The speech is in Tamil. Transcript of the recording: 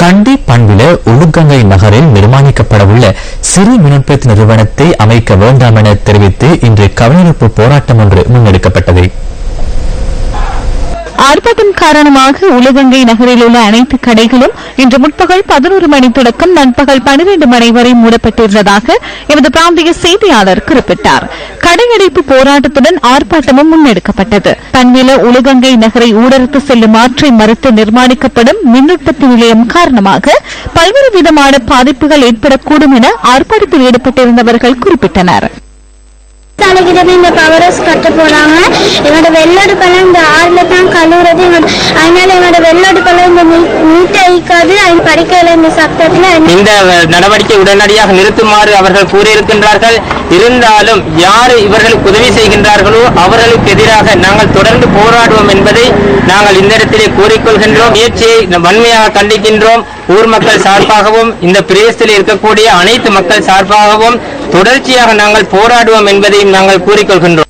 கண்டி பண்பில உளுகங்கை நகரில் நிர்மாணிக்கப்படவுள்ள சிறு மின் உற்பத்தி நிறுவனத்தை அமைக்க வேண்டாம் என தெரிவித்து இன்று கவனிப்பு போராட்டம் ஒன்று முன்னெடுக்கப்பட்டது. ஆர்ப்பாட்டம் காரணமாக உலகங்கை நகரில் உள்ள அனைத்து கடைகளும் இன்று முற்பகல் 11 மணி தொடக்கம் நண்பகல் 12 மணி வரை மூடப்பட்டிருந்ததாக எமது பிராந்திய செய்தியாளர் குறிப்பிட்டார். கடையடைப்பு போராட்டத்துடன் ஆர்ப்பாட்டமும் முன்னெடுக்கப்பட்டது. பன்வில உலகங்கை நகரை ஊடறுத்து செல்லும் ஆற்றை மறுத்து நிர்மாணிக்கப்படும் மின் உற்பத்தி நிலையம் காரணமாக பல்வேறு விதமான பாதிப்புகள் ஏற்படக்கூடும் என ஆர்ப்பாட்டத்தில் ஈடுபட்டிருந்தவர்கள் குறிப்பிட்டனர். இந்த பவர் ஹவுஸ் கட்ட போறாங்க. எங்களோட வெள்ளடுப்பெல்லாம் இந்த ஆறுல தான் கழுவுறது. அதனால எங்களோட வெள்ளடுப்பெல்லாம் இந்த நீட்டை அழிக்காது. அது படிக்கல இந்த சட்டத்துல இந்த நடவடிக்கை உடனடியாக நிறுத்துமாறு அவர்கள் கூறியிருக்கின்றார்கள். இருந்தாலும் யார் இவர்களுக்கு உதவி செய்கின்றார்களோ அவர்களுக்கு எதிராக நாங்கள் தொடர்ந்து போராடுவோம் என்பதை நாங்கள் இந்த இடத்திலே கூறிக்கொள்கின்றோம். முயற்சியை வன்மையாக கண்டிக்கின்றோம். ஊர் மக்கள் சார்பாகவும் இந்த பிரதேசத்தில் இருக்கக்கூடிய அனைத்து மக்கள் சார்பாகவும் தொடர்ச்சியாக நாங்கள் போராடுவோம் என்பதையும் நாங்கள் கூறிக்கொள்கின்றோம்.